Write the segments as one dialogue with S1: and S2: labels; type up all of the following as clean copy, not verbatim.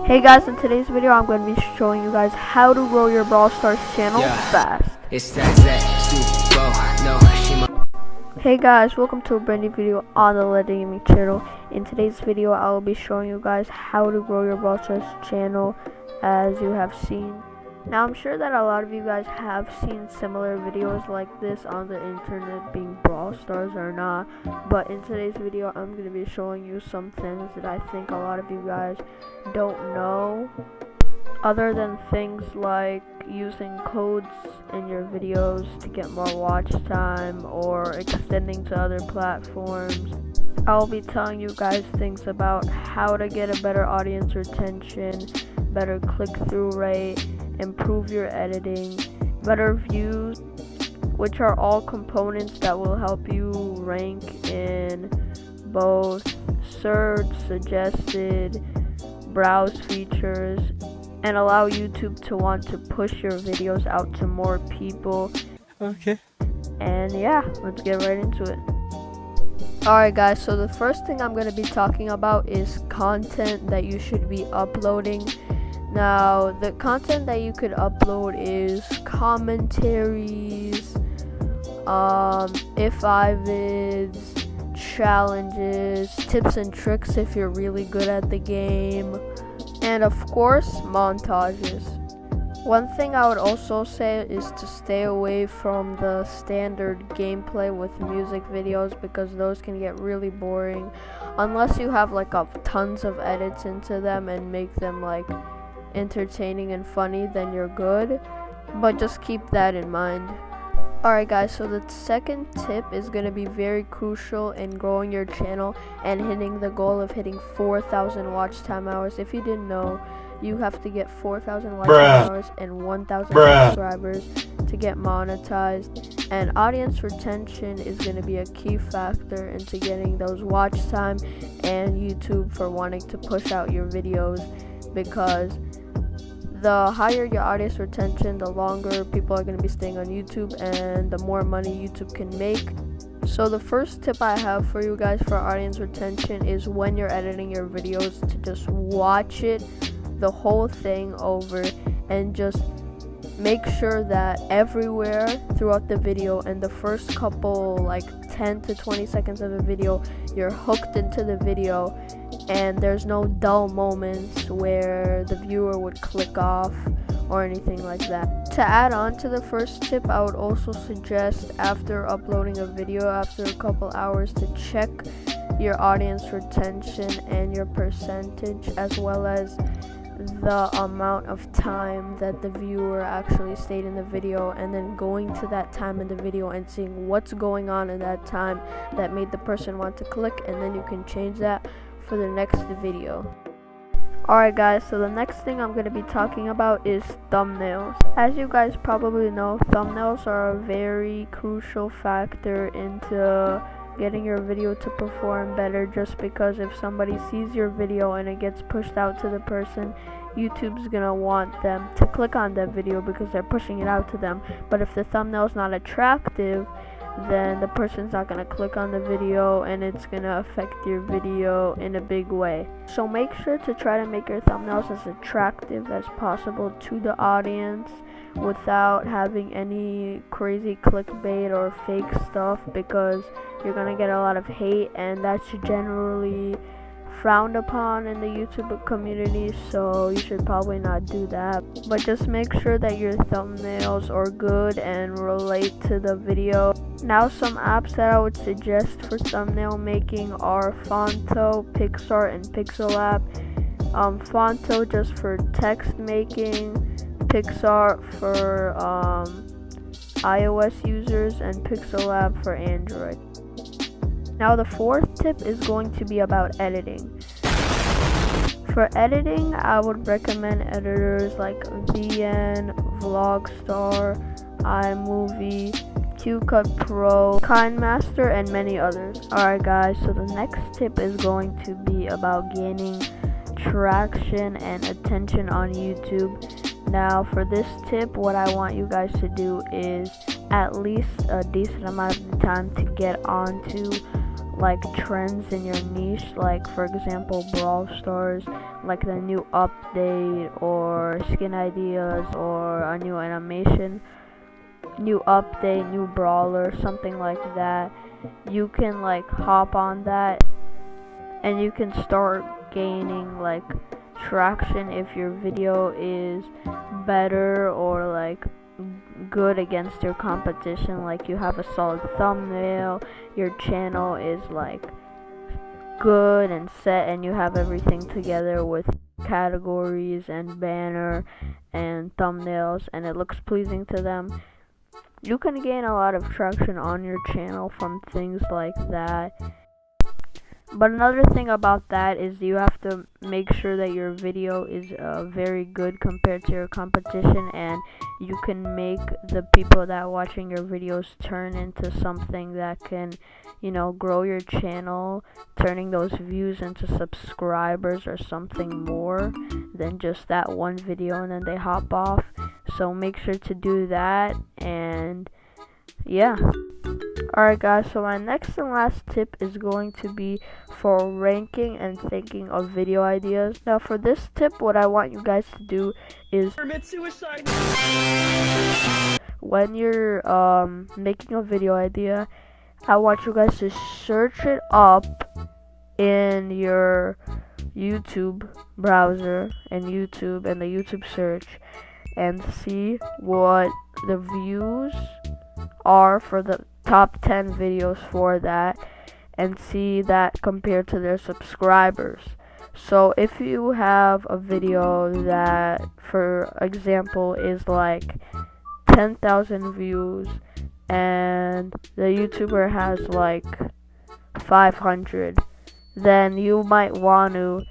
S1: Hey guys, in today's video I'm going to be showing you guys how to grow your Brawl Stars channel fast. Hey guys, welcome to a brand new video on the Let Gaming channel. In today's video I will be showing you guys how to grow your Brawl Stars channel, as you have seen. Now I'm sure that a lot of you guys have seen similar videos like this on the internet, being Brawl Stars or not, but in today's video I'm going to be showing you some things that I think a lot of you guys don't know, other than things like using codes in your videos to get more watch time or extending to other platforms. I'll be telling you guys things about how to get a better audience retention, better click-through rate, improve your editing, better views, which are all components that will help you rank in both search, suggested, browse features, and allow YouTube to want to push your videos out to more people.
S2: Okay.
S1: And yeah, let's get right into it. Alright guys, so the first thing I'm going to be talking about is content that you should be uploading. Now, the content that you could upload is commentaries, if I vids, challenges, tips and tricks if you're really good at the game, and of course, montages. One thing I would also say is to stay away from the standard gameplay with music videos, because those can get really boring unless you have like tons of edits into them and make them like entertaining and funny. Then you're good, but just keep that in mind. Alright guys, so the second tip is going to be very crucial in growing your channel and hitting the goal of hitting 4,000 watch time hours. If you didn't know, you have to get 4,000 watch time hours and 1,000 subscribers to get monetized, and audience retention is going to be a key factor into getting those watch time and YouTube for wanting to push out your videos, because the higher your audience retention, the longer people are going to be staying on YouTube and the more money YouTube can make. So the first tip I have for you guys for audience retention is, when you're editing your videos, to just watch it, the whole thing over, and just make sure that everywhere throughout the video and the first couple like 10 to 20 seconds of the video, you're hooked into the video and there's no dull moments where the viewer would click off or anything like that. To add on to the first tip, I would also suggest, after uploading a video, after a couple hours, to check your audience retention and your percentage, as well as the amount of time that the viewer actually stayed in the video, and then going to that time in the video and seeing what's going on in that time that made the person want to click, and then you can change that for the next video. Alright guys, so the next thing I'm going to be talking about is thumbnails. As you guys probably know, thumbnails are a very crucial factor into getting your video to perform better, just because if somebody sees your video and it gets pushed out to the person, YouTube's gonna want them to click on that video because they're pushing it out to them. But if the thumbnail's not attractive, then the person's not gonna click on the video, and it's gonna affect your video in a big way. So make sure to try to make your thumbnails as attractive as possible to the audience without having any crazy clickbait or fake stuff, because you're gonna get a lot of hate, and that's generally frowned upon in the YouTube community, so you should probably not do that. But just make sure that your thumbnails are good and relate to the video. Now, some apps that I would suggest for thumbnail making are Fonto, Pixar, and Pixel. Fonto just for text making, Pixar for iOS users, and Pixel for Android. Now the fourth tip is going to be about editing. For editing, I would recommend editors like VN, Vlogstar, iMovie, QCut Pro, KineMaster, and many others. Alright guys, so the next tip is going to be about gaining traction and attention on YouTube. Now for this tip, what I want you guys to do is at least a decent amount of the time to get onto like trends in your niche, like for example Brawl Stars, like the new update or skin ideas or a new animation, new update, new brawler, something like that. You can like hop on that and you can start gaining like traction if your video is better or like good against your competition, like you have a solid thumbnail, your channel is like good and set, and you have everything together with categories and banner and thumbnails, and it looks pleasing to them. You can gain a lot of traction on your channel from things like that. But another thing about that is you have to make sure that your video is very good compared to your competition, and you can make the people that are watching your videos turn into something that can, grow your channel, turning those views into subscribers or something more than just that one video and then they hop off. So make sure to do that, and yeah. Alright guys, so my next and last tip is going to be for ranking and thinking of video ideas. Now for this tip, what I want you guys to do is when you're making a video idea, I want you guys to search it up in your YouTube browser and YouTube and the YouTube search and see what the views are for the top 10 videos for that, and see that compared to their subscribers. So if you have a video that, for example, is like 10,000 views and the YouTuber has like 500, then you might want to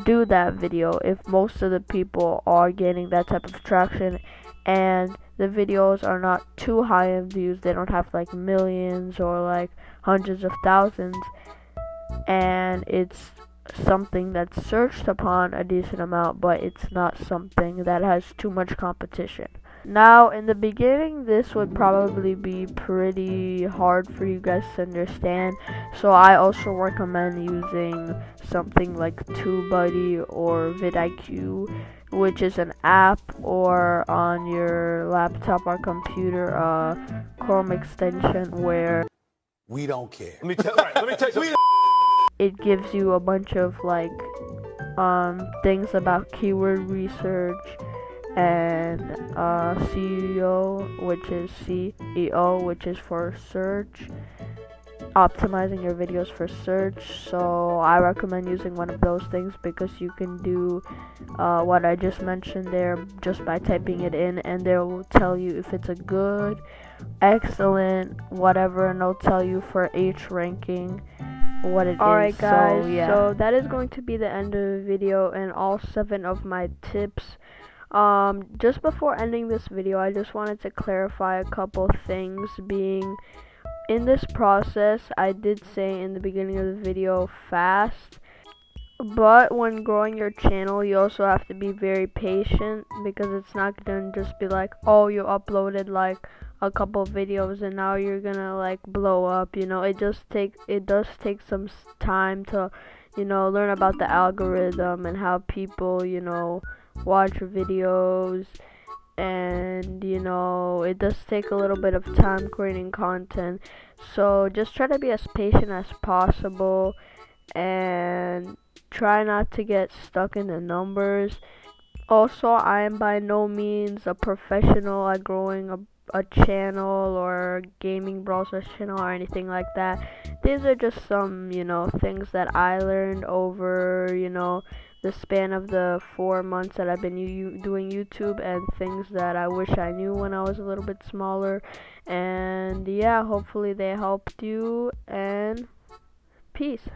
S1: do that video if most of the people are getting that type of traction and the videos are not too high in views. They don't have like millions or like hundreds of thousands, and it's something that's searched upon a decent amount, but it's not something that has too much competition. Now in the beginning, this would probably be pretty hard for you guys to understand, so I also recommend using something like TubeBuddy or vidIQ, which is an app, or on your laptop or computer, Chrome extension where
S2: we don't care.
S3: Let me tell you.
S1: It gives you a bunch of like things about keyword research and SEO, which is for search, optimizing your videos for search. So I recommend using one of those things because you can do what I just mentioned there just by typing it in, and they will tell you if it's a good, excellent, whatever, and they'll tell you for each ranking what it is. Alright guys, so that is going to be the end of the video and all 7 of my tips. Just before ending this video, I just wanted to clarify a couple things. Being in this process, I did say in the beginning of the video, fast, but when growing your channel, you also have to be very patient, because it's not gonna just be like, oh, you uploaded like a couple videos and now you're gonna like blow up. It does take some time to learn about the algorithm and how people watch your videos, and it does take a little bit of time creating content. So just try to be as patient as possible and try not to get stuck in the numbers. Also, I am by no means a professional at growing a channel or gaming Brawl Stars channel or anything like that. These are just some things that I learned over the span of the 4 months that I've been doing YouTube, and things that I wish I knew when I was a little bit smaller. And yeah, hopefully they helped you, and peace.